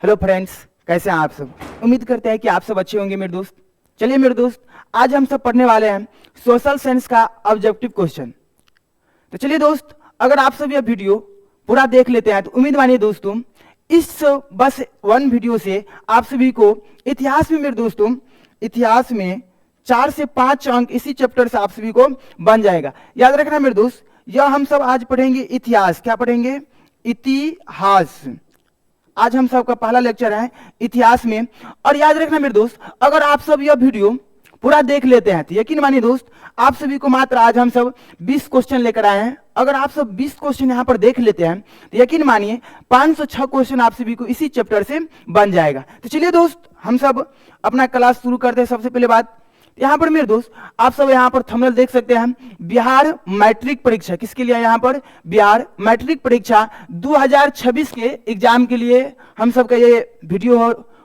Hello friends, कैसे हैं आप सब। उम्मीद करते हैं कि आप सब अच्छे होंगे मेरे दोस्त। चलिए मेरे दोस्त, आज हम सब पढ़ने वाले हैं सोशल साइंस का ऑब्जेक्टिव क्वेश्चन। तो चलिए दोस्त, अगर आप सब यह वीडियो पूरा देख लेते हैं तो उम्मीद मानिए दोस्तों, इस बस वन वीडियो से आप सभी को इतिहास में मेरे दोस्तों, इतिहास में 4 से 5 अंक इसी चैप्टर से आप सभी को बन जाएगा। याद रखना मेरे दोस्त, यह हम सब आज पढ़ेंगे इतिहास। क्या पढ़ेंगे? इतिहास। आज हम सबका पहला लेक्चर है इतिहास में। और याद रखना मेरे दोस्त, अगर आप सब यह वीडियो पूरा देख लेते हैं तो यकीन मानिए दोस्त, आप सभी को मात्र आज हम सब 20 क्वेश्चन लेकर आए हैं। अगर आप सब 20 क्वेश्चन यहां पर देख लेते हैं तो यकीन मानिए 506 क्वेश्चन आप सभी को इसी चैप्टर से बन जाएगा। तो चलिए दोस्त, हम सब अपना क्लास शुरू करते हैं। सबसे पहले बात, यहां पर मेरे दोस्त आप सब यहां पर थंबनेल देख सकते हैं, बिहार मैट्रिक परीक्षा। किसके लिए? यहां पर बिहार मैट्रिक परीक्षा 2026 के एग्जाम के लिए हम सब का ये वीडियो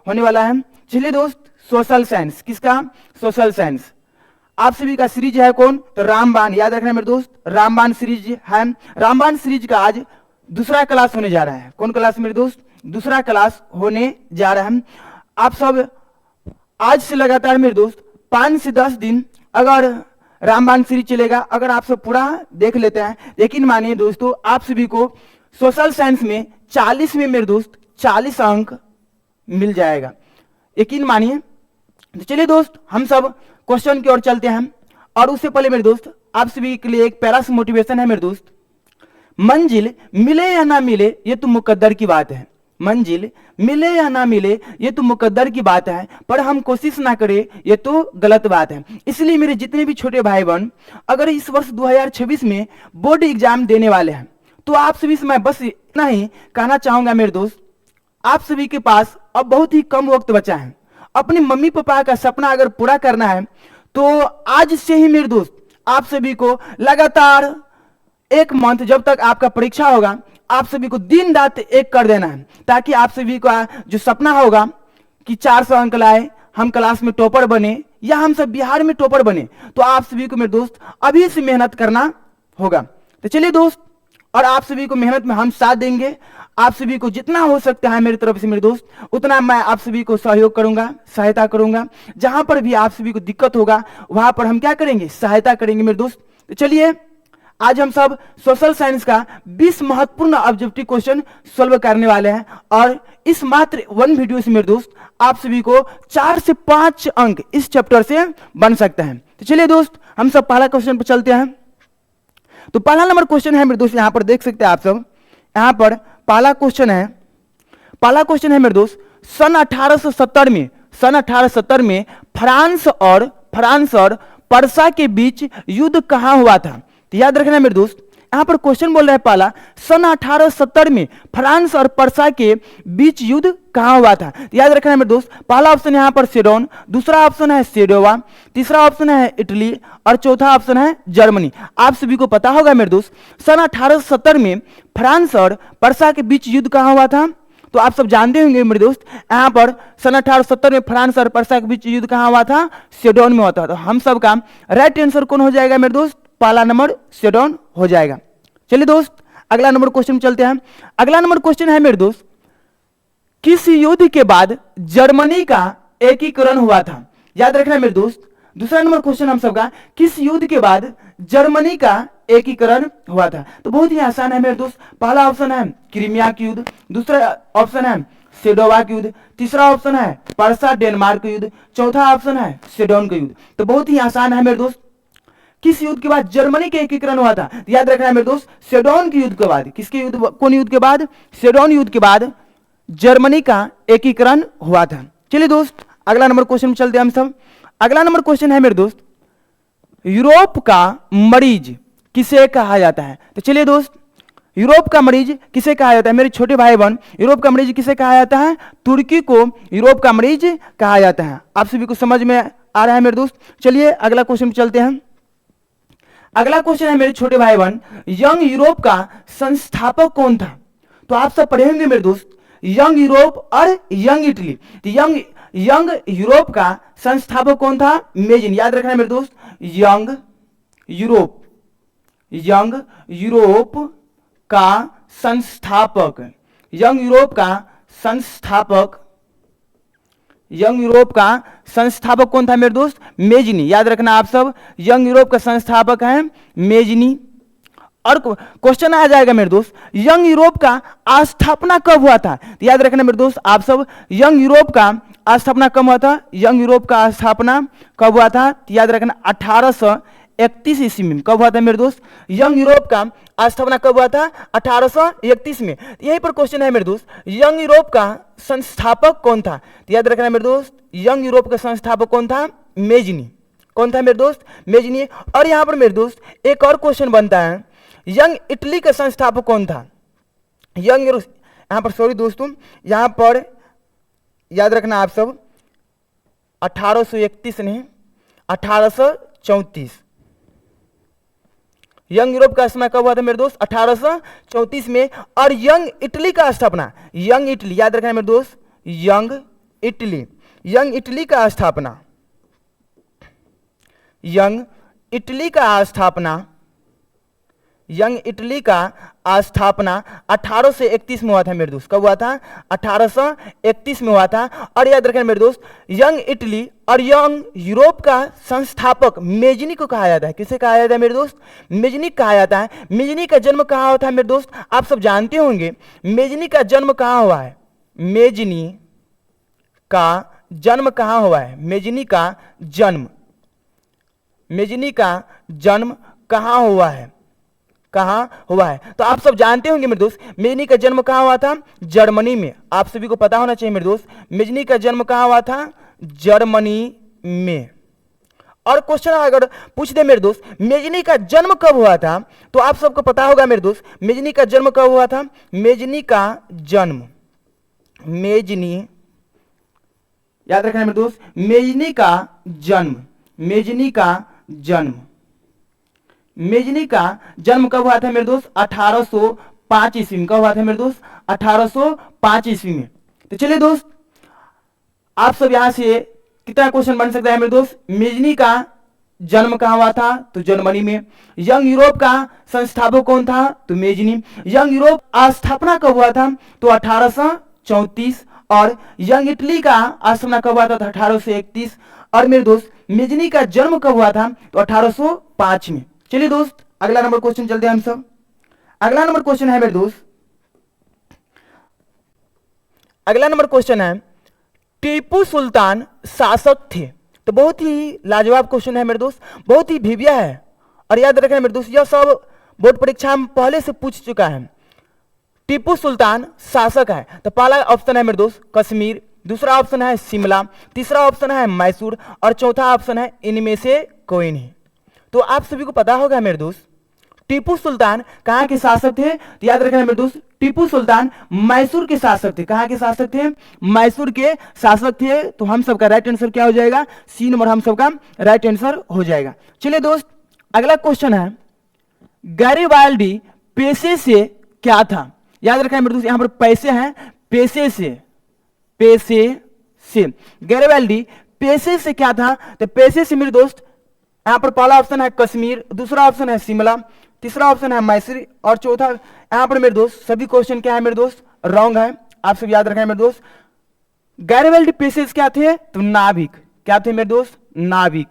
होने वाला है। चलिए दोस्त, सोशल साइंस। किसका? Social science. आप सभी का सीरीज है कौन? तो रामबाण। याद रखना मेरे दोस्त, रामबाण सीरीज है। रामबाण सीरीज का आज दूसरा क्लास होने जा रहा है। कौन क्लास मेरे दोस्त? दूसरा क्लास होने जा रहा है। आप सब आज से लगातार मेरे दोस्त 5 से 10 दिन अगर रामबाण सीरीज चलेगा, अगर आप सब पूरा देख लेते हैं, यकीन मानिए दोस्तों, आप सभी को सोशल साइंस में 40 में मेरे दोस्त 40 अंक मिल जाएगा। यकीन मानिए। तो चलिए दोस्त, हम सब क्वेश्चन की ओर चलते हैं। और उससे पहले मेरे दोस्त, आप सभी के लिए एक प्यारा सा मोटिवेशन है मेरे दोस्त। मंजिल मिले या ना मिले ये तो मुकद्दर की बात है। मंजिल मिले या ना मिले ये तो मुकद्दर की बात है, पर हम कोशिश ना करें ये तो गलत बात है। इसलिए मेरे जितने भी छोटे भाई बहन अगर इस वर्ष 2026 में बोर्ड एग्जाम देने वाले हैं तो आप सभी से मैं बस इतना ही कहना चाहूंगा मेरे दोस्त, आप सभी के पास अब बहुत ही कम वक्त बचा है। अपने मम्मी पापा का सपना अगर पूरा करना है तो आज से ही मेरे दोस्त आप सभी को लगातार 1 मंथ जब तक आपका परीक्षा होगा, आप सभी को दिन रात एक कर देना है, ताकि आप सभी का जो सपना होगा कि 400 अंक लाए, हम क्लास में टॉपर बने या हम सब बिहार में टॉपर बने, तो आप सभी को मेरे दोस्त अभी से मेहनत करना होगा। तो चलिए दोस्त, और आप सभी को मेहनत में हम साथ देंगे। आप सभी को जितना हो सकता है मेरी तरफ से मेरे दोस्त, उतना मैं आप सभी को सहयोग करूंगा, सहायता करूंगा। जहां पर भी आप सभी को दिक्कत होगा वहां पर हम क्या करेंगे? सहायता करेंगे मेरे दोस्त। तो चलिए, आज हम सब सोशल साइंस का 20 महत्वपूर्ण ऑब्जेक्टिव क्वेश्चन सॉल्व करने वाले हैं। और इस मात्र 1 वीडियो से मेरे दोस्त आप सभी को 4 से 5 अंक इस चैप्टर से बन सकते हैं। तो चलिए दोस्त, हम सब पहला क्वेश्चन पर चलते हैं। तो पहला नंबर क्वेश्चन है मेरे दोस्त, यहां पर देख सकते हैं आप सब, यहां पर पहला क्वेश्चन है मेरे दोस्त, सन 1870 में फ्रांस और पर्सा के बीच युद्ध कहां हुआ था? तो याद रखना मेरे दोस्त, यहां पर क्वेश्चन बोल रहा है पहला, सन 1870 में फ्रांस और पर्सा के बीच युद्ध कहां हुआ था? तो याद रखना मेरे दोस्त, पहला ऑप्शन यहां पर सेडोन, दूसरा ऑप्शन है सेडोवा, तीसरा ऑप्शन है इटली और चौथा ऑप्शन है जर्मनी। आप सभी को पता होगा मेरे दोस्त, सन 1870 में फ्रांस और पर्सा के बीच युद्ध कहां हुआ था? तो आप सब जानते होंगे मेरे दोस्त, यहां पर सन 1870 में फ्रांस और पर्सा के बीच युद्ध कहां हुआ था? सेडोन में हुआ था। तो हम सब का राइट आंसर कौन हो जाएगा मेरे दोस्त? पहला नंबर सेडोन हो जाएगा। चलिए दोस्त, अगला नंबर क्वेश्चन में चलते हैं। अगला नंबर क्वेश्चन है मेरे दोस्त, किस युद्ध के बाद जर्मनी का एकीकरण हुआ था? याद रखना मेरे दोस्त, दूसरा नंबर क्वेश्चन हम सबका, किस युद्ध के बाद जर्मनी का एकीकरण हुआ था? तो बहुत ही आसान है मेरे दोस्त, पहला ऑप्शन है क्रीमिया की युद्ध, दूसरा ऑप्शन है सेडोवा की युद्ध, तीसरा ऑप्शन है पर्सा डेनमार्क युद्ध, चौथा ऑप्शन है सेडोन का युद्ध। तो बहुत ही आसान है मेरे दोस्त, किस युद्ध के बाद जर्मनी का एकीकरण हुआ था? याद रखना है मेरे दोस्त, सेडोन के युद्ध के बाद। किसके युद्ध? कौन युद्ध के बाद? सेडोन युद्ध के बाद जर्मनी का एकीकरण हुआ था। चलिए दोस्त, अगला नंबर क्वेश्चन में चलते हैं हम सब। अगला नंबर क्वेश्चन है मेरे दोस्त, यूरोप का मरीज किसे कहा जाता है? तो चलिए दोस्त, यूरोप का मरीज किसे कहा जाता है? मेरे छोटे भाई बहन, यूरोप का मरीज किसे कहा जाता है? तुर्की को यूरोप का मरीज कहा जाता है। आप सभी को समझ में आ रहा है मेरे दोस्त। चलिए अगला क्वेश्चन में चलते हैं। अगला क्वेश्चन है मेरे छोटे भाई बहन, यंग यूरोप का संस्थापक कौन था? तो आप सब पढ़े होंगे मेरे दोस्त, यंग यूरोप और यंग इटली। तो यंग यूरोप का संस्थापक कौन था? मेजिन। याद रखना है मेरे दोस्त, यंग यूरोप का संस्थापक संस्थापक, यंग यूरोप का संस्थापक कौन था मेरे दोस्त? मेजनी। याद रखना आप सब, यंग यूरोप का संस्थापक है मेजनी। और क्वेश्चन आ जाएगा मेरे दोस्त, यंग यूरोप का स्थापना कब हुआ था? तो याद रखना मेरे दोस्त आप सब, यंग यूरोप का स्थापना कब हुआ था? यंग यूरोप का स्थापना कब हुआ था? तो याद रखना 1831 ईस्वी में। कब हुआ था मेरे दोस्त? यंग यूरोप का स्थापना कब हुआ था? 1831 में। यहीं पर क्वेश्चन है मेरे दोस्त, यंग यूरोप का संस्थापक कौन था? तो याद रखना मेरे दोस्त, यंग यूरोप का संस्थापक कौन था? मेजनी। कौन था मेरे दोस्त? मेजनी। और यहां पर मेरे दोस्त एक और क्वेश्चन बनता है, यंग इटली का संस्थापक कौन था? यहां पर सॉरी दोस्तों, यहां पर याद रखना आप सब 1831 नहीं 1834। यंग यूरोप का स्थापना कब हुआ था मेरे दोस्त? 1834 में। और यंग इटली का स्थापना, यंग इटली, याद रखना मेरे दोस्त, यंग इटली, यंग इटली का स्थापना, यंग इटली का स्थापना, यंग इटली का स्थापना 1831 में हुआ था मेरे दोस्त। कब हुआ था? 1831 में हुआ था। और याद रखना मेरे दोस्त, यंग इटली और यंग यूरोप का संस्थापक मेजनी को कहा जाता है। किसे कहा जाता है मेरे दोस्त? मेजनी कहा जाता है। मेजनी का जन्म कहाँ होता है मेरे दोस्त? आप सब जानते होंगे मेजनी का जन्म कहाँ हुआ है? मेजनी का जन्म कहाँ हुआ है? मेजनी का जन्म, मेजनी का जन्म कहाँ हुआ है? कहाँ हुआ है? तो आप सब जानते होंगे मेरे दोस्त, मेजनी का जन्म कहाँ हुआ था? जर्मनी में। आप सभी को पता होना चाहिए मेरे दोस्त, मेजनी का जन्म कहाँ हुआ था? जर्मनी में। और क्वेश्चन अगर पूछ दे मेरे दोस्त, मेजनी का जन्म कब हुआ था? तो आप सबको पता होगा मेरे दोस्त, मेजनी का जन्म कब हुआ था? मेजनी का जन्म, मेजनी, याद रखना मेरे दोस्त, मेजनी का जन्म, मेजनी का जन्म, मेजनी का जन्म कब हुआ था मेरे दोस्त? 1805 ईस्वी में। कब हुआ था मेरे दोस्त? 1805 ईस्वी में। तो चलिए दोस्त, आप सब यहां से कितना क्वेश्चन बन सकता है मेरे दोस्त? मेजनी का जन्म कहां हुआ था? तो जर्मनी में। यंग यूरोप का संस्थापक कौन था? तो मेजनी। यंग यूरोप स्थापना कब हुआ था? तो 1834। और यंग इटली का स्थापना कब हुआ था? तो 1831। और मेरे दोस्त मेजनी का जन्म कब हुआ था? तो 1805 में। चलिए दोस्त, अगला नंबर क्वेश्चन चलते हैं हम सब। अगला नंबर क्वेश्चन है मेरे दोस्त, अगला नंबर क्वेश्चन है, टीपू सुल्तान शासक थे। तो बहुत ही लाजवाब क्वेश्चन है मेरे दोस्त, बहुत ही भिविया है। और याद रखना मेरे दोस्त, यह सब बोर्ड परीक्षा में पहले से पूछ चुका है। टीपू सुल्तान शासक है, तो पहला ऑप्शन है मेरे दोस्त कश्मीर, दूसरा ऑप्शन है शिमला, तीसरा ऑप्शन है मैसूर, और चौथा ऑप्शन है इनमें से कोई नहीं। तो आप सभी को पता होगा मेरे दोस्त, टीपू सुल्तान कहाँ के शासक थे? तो याद रखना मेरे दोस्त, टीपू सुल्तान मैसूर के शासक थे। कहाँ के शासक थे? मैसूर के शासक थे। तो हम सबका राइट आंसर क्या हो जाएगा? सी नंबर हम सबका राइट आंसर हो जाएगा। चलिए दोस्त, अगला क्वेश्चन है, गैरिबाल्डी पेशे से क्या था? याद रखना मेरे दोस्त, यहां पर पैसे हैं, पेशे से, पेशे से, गैरिबाल्डी पेशे से क्या था? तो पेशे से मेरे दोस्त, यहां पर पहला ऑप्शन है कश्मीर, दूसरा ऑप्शन है शिमला, तीसरा ऑप्शन है मैसूर, और चौथा यहां पर मेरे दोस्त सभी क्वेश्चन क्या है मेरे दोस्त? रॉन्ग है। आप सब याद रखना मेरे दोस्त, गैरिबाल्डी पेशेज क्या थे? तो नाविक। क्या थे मेरे दोस्त? नाविक।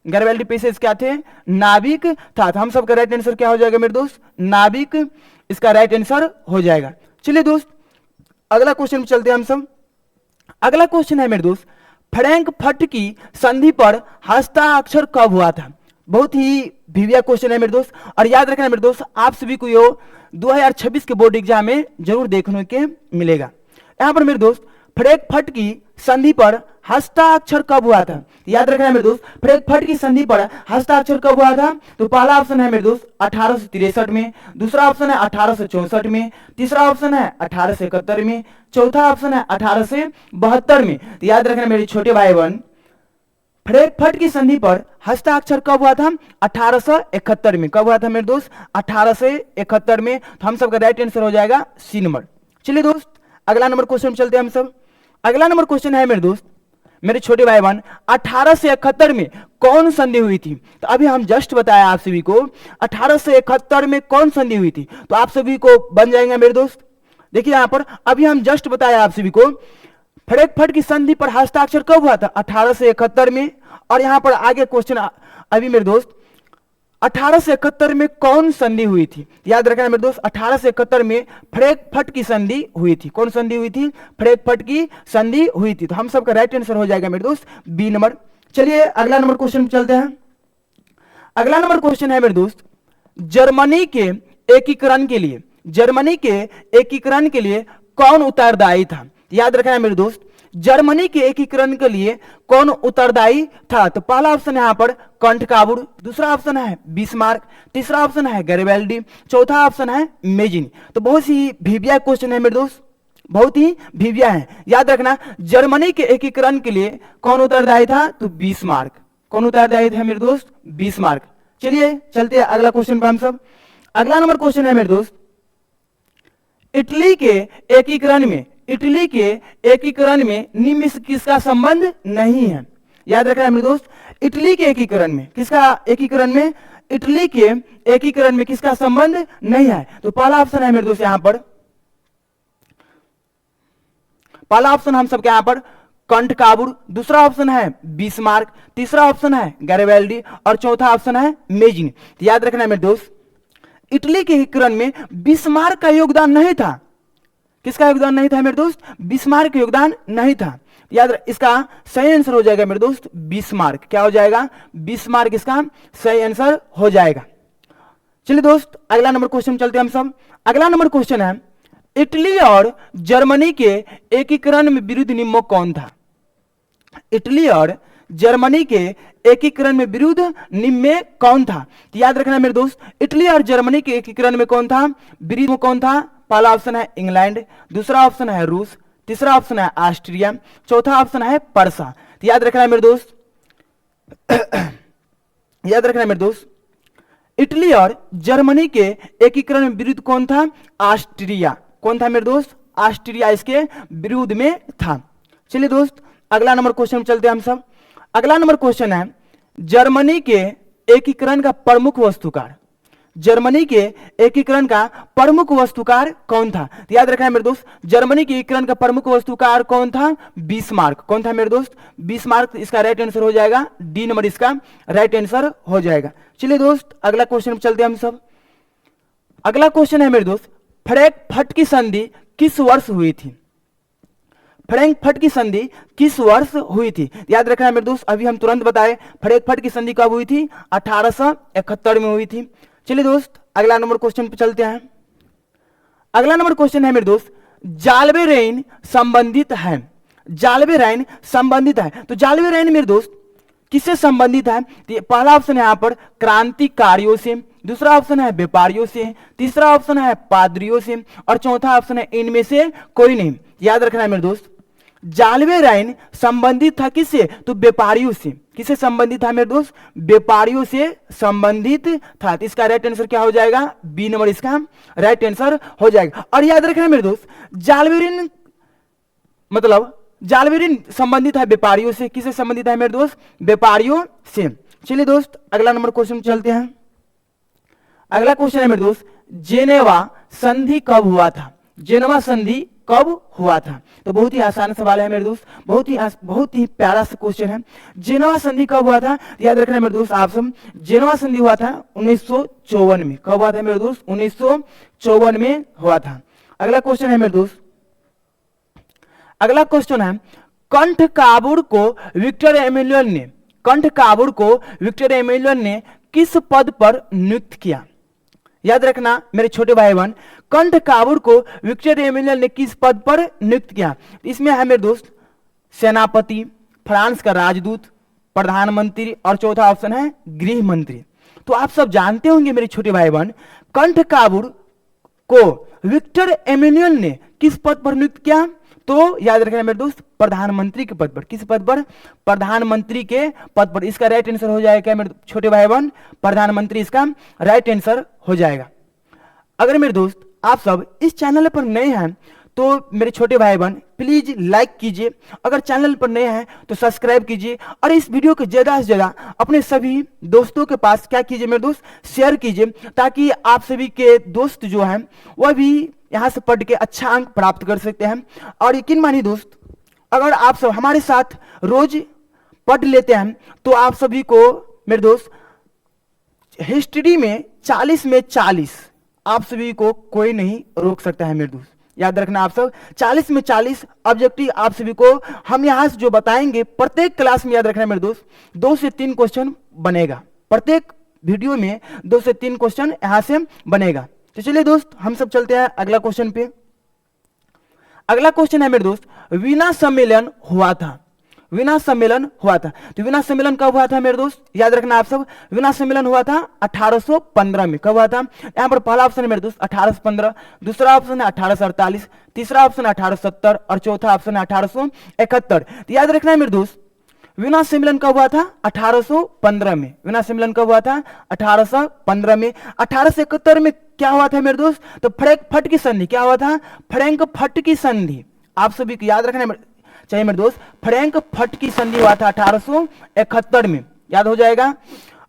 गैरिबाल्डी पेशेज क्या थे? नाविक था। तो हम सबका राइट आंसर क्या हो जाएगा मेरे दोस्त? नाविक, इसका राइट आंसर हो जाएगा। चलिए दोस्त, अगला क्वेश्चन में चलते हैं हम सब। अगला क्वेश्चन है मेरे दोस्त, फ्रैंकफर्ट की संधि पर हस्ताक्षर कब हुआ था? बहुत ही भिविया क्वेश्चन है मेरे दोस्त। और याद रखना मेरे दोस्त, आप सभी को ये 2026 के बोर्ड एग्जाम में जरूर देखने के मिलेगा। यहां पर मेरे दोस्त, फ्रैंकफर्ट की संधि पर हस्ताक्षर कब हुआ था? याद रखना मेरे दोस्त, फ्रैंकफर्ट की संधि पर हस्ताक्षर कब हुआ था? तो पहला ऑप्शन है मेरे दोस्त 1863 में, दूसरा ऑप्शन है 1864 में, तीसरा ऑप्शन है 1871 में, चौथा ऑप्शन है 1872 में। तो याद रखना मेरे छोटे भाई बहन, फ्रैंकफर्ट की संधि पर हस्ताक्षर कब हुआ था? 1871 में। कब हुआ था मेरे दोस्त? 1871 में। तो हम सबका राइट आंसर हो जाएगा सी नंबर। चलिए दोस्त, अगला नंबर क्वेश्चन चलते हैं हम सब। अगला नंबर क्वेश्चन है मेरे दोस्त, मेरे छोटे भाई बहन, 1871 में कौन संधि हुई थी? तो अभी हम जस्ट बताया आप सभी को 1871 में कौन संधि हुई थी। तो आप सभी को बन जाएंगे मेरे दोस्त, देखिए यहां पर अभी हम जस्ट बताया आप सभी को, फ्रैंकफर्ट की संधि पर हस्ताक्षर कब हुआ था? 1871 में। और यहां पर आगे क्वेश्चन अभी मेरे दोस्त, 1871 में कौन संधि हुई थी? याद रखना मेरे दोस्त, 1871 में फ्रैंकफर्ट की संधि हुई थी। कौन संधि हुई थी? फ्रैंकफर्ट की संधि हुई थी। तो हम सबका राइट आंसर हो जाएगा मेरे दोस्त बी नंबर। चलिए अगला नंबर क्वेश्चन चलते हैं। अगला नंबर क्वेश्चन है मेरे दोस्त, जर्मनी के एकीकरण के लिए, जर्मनी के एकीकरण के लिए कौन उत्तरदायी था? याद रखना है मेरे दोस्त, जर्मनी के एकीकरण के लिए कौन उत्तरदायी था? तो पहला ऑप्शन यहां पर कंटकाबुर, दूसरा ऑप्शन है बिस्मार्क, तीसरा ऑप्शन है गैरिबाल्डी, चौथा ऑप्शन है मेजिनी। तो बहुत ही भिविया क्वेश्चन है मेरे दोस्त, बहुत ही भिविया है। याद रखना, जर्मनी के एकीकरण के लिए कौन उत्तरदायी था? तो बिस्मार्क। कौन उत्तरदायी था मेरे दोस्त? बिस्मार्क। चलिए चलते हैं अगला क्वेश्चन पर हम सब। अगला नंबर क्वेश्चन है मेरे दोस्त, इटली के एकीकरण में, इटली के एकीकरण में निम्न से किसका संबंध नहीं है? याद रखना है मेरे दोस्त, इटली के एकीकरण में, किसका एकीकरण में? इटली के एकीकरण में किसका संबंध नहीं है? तो पहला ऑप्शन है मेरे दोस्त यहां पर, पहला ऑप्शन हम सबके यहां पर कंटकाबुर, दूसरा ऑप्शन है बिस्मार्क, तीसरा ऑप्शन है गैरिबाल्डी और चौथा ऑप्शन है मेजिनी। तो याद रखना है मेरे दोस्त, इटली के एकीकरण में बिस्मार्क का योगदान नहीं था। किसका योगदान नहीं था मेरे दोस्त? बिस्मार्क का योगदान नहीं था। याद, इसका सही आंसर हो जाएगा मेरे दोस्त बिस्मार्क। क्या हो जाएगा? बिस्मार्क इसका सही आंसर हो जाएगा। चलिए दोस्त अगला नंबर क्वेश्चन चलते हैं हम सब। अगला नंबर क्वेश्चन है, इटली और जर्मनी के एकीकरण में विरुद्ध निम्न कौन था? इटली और जर्मनी के एकीकरण में विरुद्ध निम्न में कौन था? तो याद रखना मेरे दोस्त, इटली और जर्मनी के एकीकरण में कौन था? विरुद्ध में कौन था? पहला ऑप्शन है इंग्लैंड, दूसरा ऑप्शन है रूस, तीसरा ऑप्शन है ऑस्ट्रिया, चौथा ऑप्शन है पर्सा। तो याद रखना मेरे दोस्त याद रखना मेरे दोस्त, इटली और जर्मनी के एकीकरण में विरुद्ध कौन था? ऑस्ट्रिया। कौन था मेरे दोस्त? ऑस्ट्रिया इसके विरुद्ध में था। चलिए दोस्त अगला नंबर क्वेश्चन चलते हैं हम सब। अगला नंबर क्वेश्चन है, जर्मनी के एकीकरण का प्रमुख वस्तुकार, जर्मनी के एकीकरण का प्रमुख वस्तुकार कौन था? तो याद रखना है मेरे दोस्त, जर्मनी के एकीकरण का प्रमुख वस्तुकार कौन था? बिस्मार्क। कौन था मेरे दोस्त? बिस्मार्क। इसका राइट आंसर हो जाएगा डी नंबर, इसका राइट आंसर हो जाएगा। चलिए दोस्त अगला क्वेश्चन चलते हैं हम सब। अगला क्वेश्चन है मेरे दोस्त, फ्रैंकफर्ट की संधि किस वर्ष हुई थी? फ्रैंकफर्ट की संधि किस वर्ष हुई थी? याद रखना है मेरे दोस्त, अभी हम तुरंत बताए फ्रैंकफर्ट की संधि कब हुई थी? 1871 में हुई थी। चलिए दोस्त अगला नंबर क्वेश्चन पे चलते हैं। अगला नंबर क्वेश्चन है मेरे दोस्त, जाल्बे रेन संबंधित है, जाल्बे रेन संबंधित है। तो जाल्बे रेन मेरे दोस्त किससे संबंधित है? तो पहला ऑप्शन है यहां पर क्रांतिकारियों से, दूसरा ऑप्शन है व्यापारियों से, तीसरा ऑप्शन है पादरियों से और चौथा ऑप्शन है इनमें से कोई नहीं। याद रखना है मेरे दोस्त, जाल्बे रेन संबंधित था किससे? तो व्यापारियों से। किससे संबंधित था मेरे दोस्त? व्यापारियों से संबंधित था। तो इसका राइट आंसर क्या हो जाएगा? बी नंबर इसका राइट आंसर हो जाएगा। और याद रखना मेरे दोस्त, जाल्बे रेन मतलब जाल्बे रेन संबंधित है व्यापारियों से। किससे संबंधित है मेरे दोस्त? व्यापारियों से। चलिए दोस्त अगला नंबर क्वेश्चन चलते हैं। अगला क्वेश्चन है मेरे दोस्त, जेनेवा संधि कब हुआ था? जेनेवा संधि कब हुआ था? तो बहुत ही आसान सवाल है मेरे दोस्त, बहुत ही प्यारा सा क्वेश्चन है। जेनेवा संधि कब हुआ था? याद रखना मेरे दोस्त आप सब, जेनेवा संधि हुआ था 1954 में। कब हुआ था मेरे दोस्त? 1954 में हुआ था। अगला क्वेश्चन है मेरे दोस्त, अगला क्वेश्चन है, कंटकाबुर को विक्टर एमेनुएल ने, कंटकाबुर को विक्टर एमेनुएल ने किस पद पर नियुक्त किया? याद रखना मेरे छोटे भाई बहन, कंटकाबुर को विक्टर एमेनुएल ने किस पद पर नियुक्त किया? इसमें है मेरे दोस्त सेनापति, फ्रांस का राजदूत, प्रधानमंत्री और चौथा ऑप्शन है गृह मंत्री। तो आप सब जानते होंगे मेरे छोटे भाई बहन, कंटकाबुर को विक्टर एमेनुएल ने किस पद पर नियुक्त किया? तो याद रखना मेरे दोस्त, प्रधानमंत्री के पद पर। किस पद पर? प्रधानमंत्री के पद पर। इसका राइट आंसर हो जाएगा मेरे छोटे भाई बहन, प्रधानमंत्री इसका राइट आंसर हो जाएगा। अगर मेरे दोस्त आप सब इस चैनल पर नए हैं तो मेरे छोटे भाई बहन प्लीज लाइक कीजिए, अगर चैनल पर नए हैं तो सब्सक्राइब कीजिए और इस वीडियो को ज्यादा से ज्यादा अपने सभी दोस्तों के पास क्या कीजिए मेरे दोस्त? शेयर कीजिए, ताकि आप सभी के दोस्त जो हैं वह भी यहाँ से पढ़ के अच्छा अंक प्राप्त कर सकते हैं। और यकीन मानिए दोस्त, अगर आप सब हमारे साथ रोज पढ़ लेते हैं तो आप सभी को मेरे दोस्त हिस्ट्री में 40 में 40 आप सभी को कोई नहीं रोक सकता है मेरे दोस्त। याद रखना आप सब, 40 में 40 ऑब्जेक्टिव आप सभी को हम यहाँ से जो बताएंगे प्रत्येक क्लास में, याद रखना मेरे दोस्त 2 से 3 क्वेश्चन बनेगा। प्रत्येक वीडियो में 2 से 3 क्वेश्चन यहाँ से बनेगा। तो चलिए दोस्त हम सब चलते हैं अगला क्वेश्चन पे। अगला क्वेश्चन है मेरे दोस्त, वीना सम्मेलन हुआ था। वीना सम्मेलन हुआ था, तो वीना सम्मेलन कब हुआ था मेरे दोस्त? याद रखना आप सब, वीना सम्मेलन हुआ था 1815 में। कब हुआ था? यहाँ पर पहला ऑप्शन है मेरे दोस्त 1815, दूसरा ऑप्शन है 1848, तीसरा ऑप्शन है 1870 और चौथा ऑप्शन है 1871। तो याद रखना है मेरे दोस्त, वीना सम्मेलन कब हुआ था? 1815 में। वीना सम्मेलन कब हुआ था? 1815 में। 1871 में क्या हुआ था मेरे दोस्त? तो फ्रैंकफर्ट की संधि। क्या हुआ था? फ्रैंकफर्ट की संधि। आप सभी को याद रखना चाहिए मेरे दोस्त, फ्रैंकफर्ट की संधि हुआ था 1871 में, याद हो जाएगा।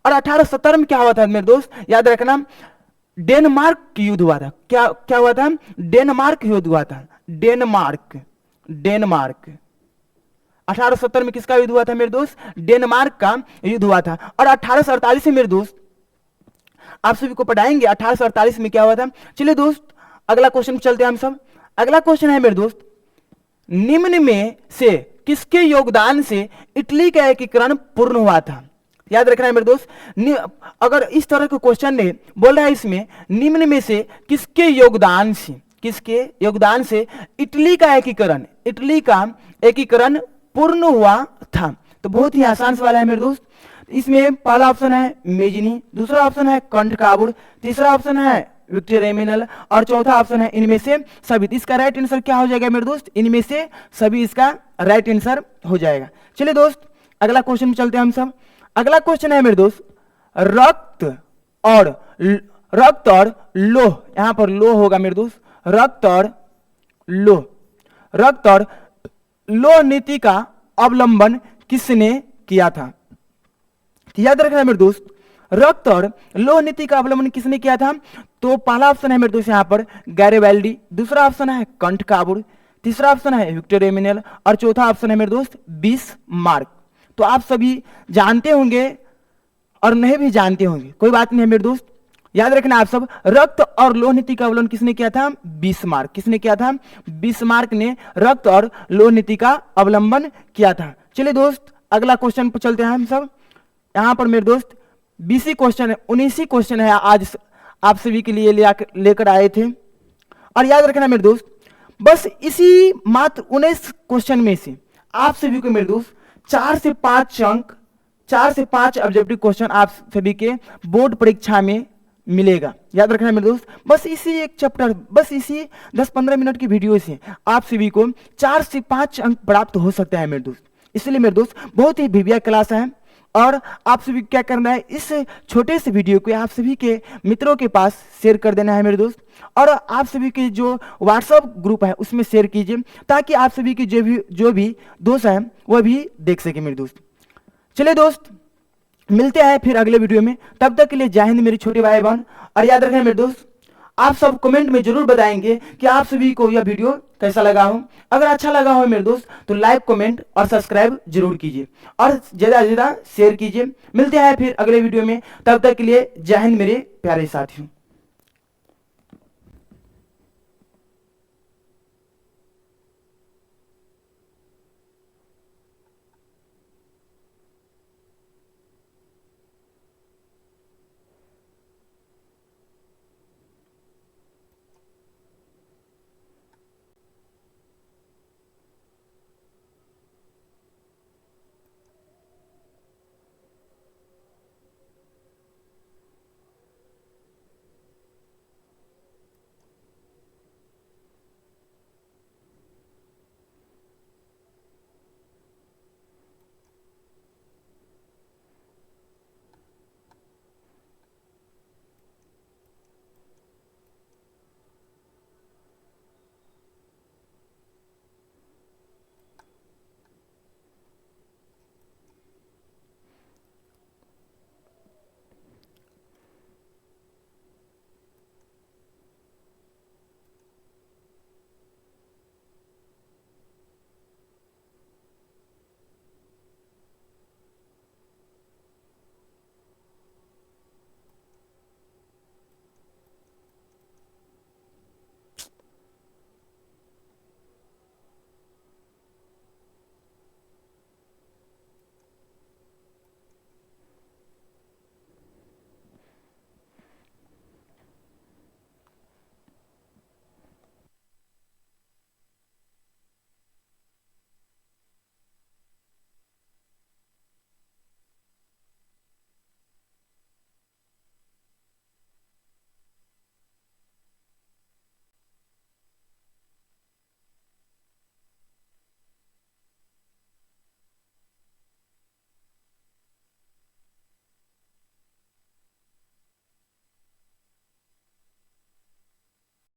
और 1870 में क्या हुआ था मेरे दोस्त? याद रखना, डेनमार्क युद्ध हुआ था। क्या हुआ था? डेनमार्क युद्ध हुआ था। डेनमार्क 1870 में किसका युद्ध हुआ था मेरे दोस्त? डेनमार्क का युद्ध हुआ था। और 1848 में मेरे दोस्त आप सभी को पढ़ाएंगे 1848 में क्या हुआ था। चलिए दोस्त अगला क्वेश्चन चलते हैं हम सब। अगला क्वेश्चन है मेरे दोस्त, निम्न में से किसके योगदान से इटली का एकीकरण पूर्ण हुआ था? याद रखना है मेरे दोस्त, अगर इस तरह के क्वेश्चन ने बोल रहा है इसमें निम्न में से किसके योगदान से इटली का एकीकरण पूर्ण हुआ था। तो बहुत ही आसान सवाल है मेरे दोस्त। इसमें पहला ऑप्शन है मेजिनी, दूसरा ऑप्शन है कंठ काबुड़, तीसरा ऑप्शन है विक्टर एमिनल और चौथा ऑप्शन है इनमें से सभी। इसका राइट आंसर क्या हो जाएगा मेरे दोस्त? इनमें से सभी इसका राइट आंसर हो जाएगा। चलिए दोस्त अगला क्वेश्चन में चलते हैं हम सब। अगला क्वेश्चन है मेरे दोस्त, रक्त और लोह, यहां पर लोह होगा मेरे दोस्त, रक्त और लोह नीति का अवलंबन किसने किया था? याद रखना मेरे दोस्त, रक्त और लोह नीति का अवलंबन किसने किया था? तो पहला ऑप्शन है मेरे दोस्त यहाँ पर गैरिबाल्डी, दूसरा ऑप्शन है कंठ काबुड़, तीसरा ऑप्शन है विक्टर एमिनल और चौथा ऑप्शन है मेरे दोस्त बिस्मार्क। तो आप सभी जानते होंगे और नहीं भी जानते होंगे, कोई बात नहीं है मेरे दोस्त। याद रखना आप सब, रक्त और लोह नीति का अवलंबन किसने किया था? बिस्मार्क। किसने किया था? बिस्मार्क ने रक्त और लोह नीति का अवलंबन किया था। चलिए दोस्त अगला क्वेश्चन पर चलते हैं हम सब। यहां पर मेरे दोस्त 20 क्वेश्चन है, 19 क्वेश्चन है आज आप सभी के लिए लेकर आए थे। और याद रखना मेरे दोस्त, बस इसी मात्र 19 क्वेश्चन में से आप सभी को मेरे दोस्त 4 से 5 ऑब्जेक्टिव क्वेश्चन आप सभी के बोर्ड परीक्षा में मिलेगा। याद रखना मेरे दोस्त, बस इसी एक चैप्टर, बस इसी 10-15 मिनट की वीडियो से आप सभी को 4 से 5 अंक प्राप्त हो सकता है मेरे दोस्त। इसलिए मेरे दोस्त बहुत ही भव्य क्लास है और आप सभी क्या करना है, इस छोटे से वीडियो को आप सभी के मित्रों के पास शेयर कर देना है मेरे दोस्त। और आप सभी के जो व्हाट्सएप ग्रुप है उसमें शेयर कीजिए ताकि आप सभी के जो भी दोस्त हैं वह भी देख सके मेरे दोस्त। चलिए दोस्त मिलते हैं फिर अगले वीडियो में, तब तक के लिए जय हिंद मेरे छोटे भाई बहन। और याद रखें मेरे दोस्त, आप सब कमेंट में जरूर बताएंगे कि आप सभी को यह वीडियो कैसा लगा हो। अगर अच्छा लगा हो मेरे दोस्त तो लाइक कमेंट और सब्सक्राइब जरूर कीजिए और ज्यादा से ज्यादा शेयर कीजिए। मिलते हैं फिर अगले वीडियो में, तब तक के लिए जय हिंद मेरे प्यारे साथियों।